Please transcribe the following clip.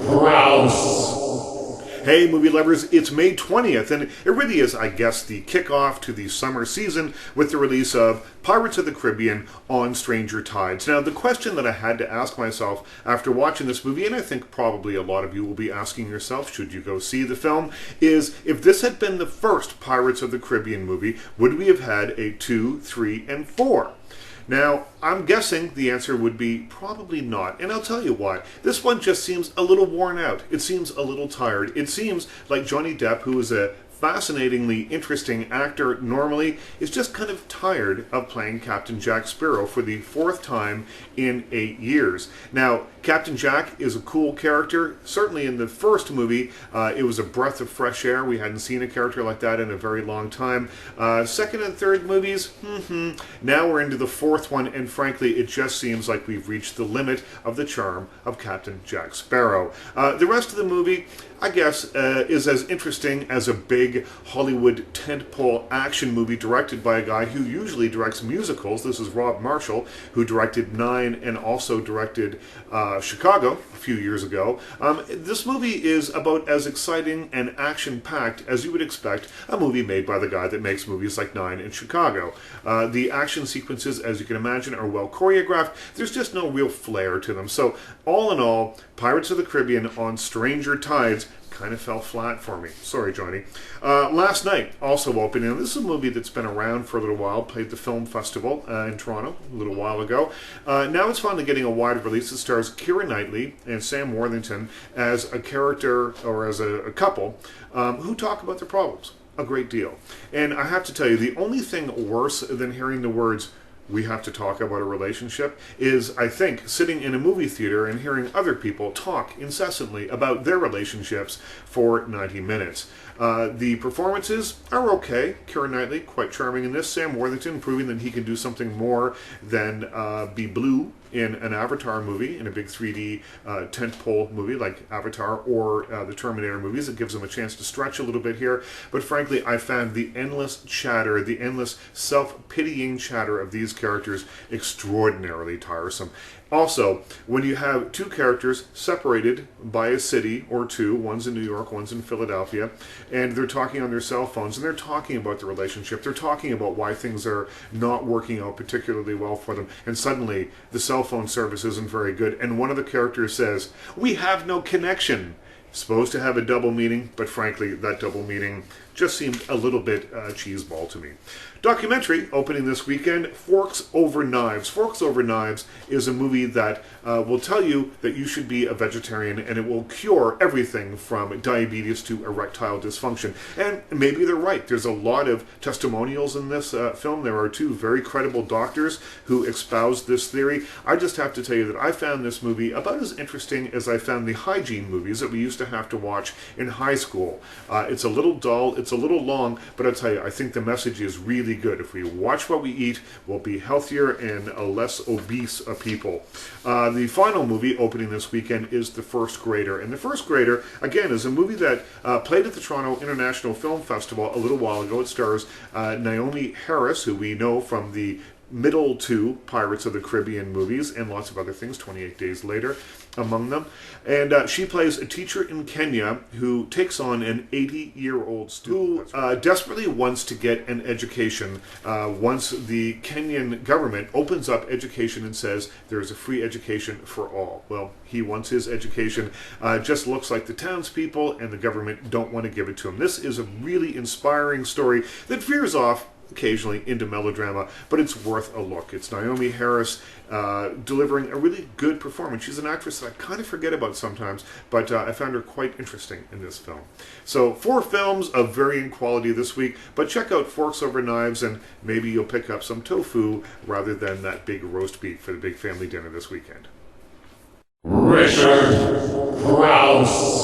Crouse. Hey movie lovers, it's May 20th and it really is, I guess, the kickoff to the summer season with the release of Pirates of the Caribbean on Stranger Tides. Now the question that I had to ask myself after watching this movie, and I think probably a lot of you will be asking yourself should you go see the film, is if this had been the first Pirates of the Caribbean movie, would we have had a 2, 3, and 4? Now, I'm guessing the answer would be probably not, and I'll tell you why. This one just seems a little worn out. It seems a little tired. It seems like Johnny Depp, who is a fascinatingly interesting actor normally, is just kind of tired of playing Captain Jack Sparrow for the 4th time in 8 years. Now, Captain Jack is a cool character. Certainly in the first movie, it was a breath of fresh air. We hadn't seen a character like that in a very long time. Second and third movies, now we're into the 4th one, and frankly, it just seems like we've reached the limit of the charm of Captain Jack Sparrow. The rest of the movie, I guess, is as interesting as a big Hollywood tentpole action movie directed by a guy who usually directs musicals. This is Rob Marshall, who directed 9 and also directed Chicago a few years ago. This movie is about as exciting and action-packed as you would expect a movie made by the guy that makes movies like 9 and Chicago. The action sequences, as you can imagine, are well choreographed. There's just no real flair to them. So, all in all, Pirates of the Caribbean on Stranger Tides kind of fell flat for me. Sorry, Johnny. Last night, also opening, and this is a movie that's been around for a little while, played the film festival in Toronto a little while ago. Now it's finally getting a wide release. It stars Keira Knightley and Sam Worthington as a character, or as a couple, who talk about their problems a great deal. And I have to tell you, the only thing worse than hearing the words, "we have to talk about a relationship," is, I think, sitting in a movie theater and hearing other people talk incessantly about their relationships for 90 minutes. The performances are okay. Keira Knightley, quite charming in this. Sam Worthington, proving that he can do something more than be blue in an Avatar movie, in a big 3D tentpole movie like Avatar or the Terminator movies. It gives him a chance to stretch a little bit here. But frankly, I found the endless chatter, the endless self-pitying chatter of these characters extraordinarily tiresome. Also, when you have two characters separated by a city or two, one's in New York, one's in Philadelphia, and they're talking on their cell phones, and they're talking about the relationship, they're talking about why things are not working out particularly well for them, and suddenly the cell phone service isn't very good, and one of the characters says, "We have no connection." Supposed to have a double meaning, but frankly, that double meaning just seemed a little bit cheeseball to me. Documentary opening this weekend, Forks Over Knives. Forks Over Knives is a movie that will tell you that you should be a vegetarian, and it will cure everything from diabetes to erectile dysfunction. And maybe they're right. There's a lot of testimonials in this film. There are 2 very credible doctors who espouse this theory. I just have to tell you that I found this movie about as interesting as I found the hygiene movies that we used to have to watch in high school. It's a little dull, it's a little long, but I'll tell you, I think the message is really good. If we watch what we eat, we'll be healthier and less obese people. The final movie opening this weekend is The First Grader. And The First Grader, again, is a movie that played at the Toronto International Film Festival a little while ago. It stars Naomi Harris, who we know from the middle 2 Pirates of the Caribbean movies and lots of other things, 28 Days Later among them. And she plays a teacher in Kenya who takes on an 80-year-old student who desperately wants to get an education once the Kenyan government opens up education and says there's a free education for all. Well, he wants his education, just looks like the townspeople and the government don't want to give it to him. This is a really inspiring story that veers off occasionally into melodrama, but it's worth a look. It's Naomi Harris delivering a really good performance. She's an actress that I kind of forget about sometimes, but I found her quite interesting in this film. So 4 films of varying quality this week, but check out Forks Over Knives and maybe you'll pick up some tofu rather than that big roast beef for the big family dinner this weekend. Crouse.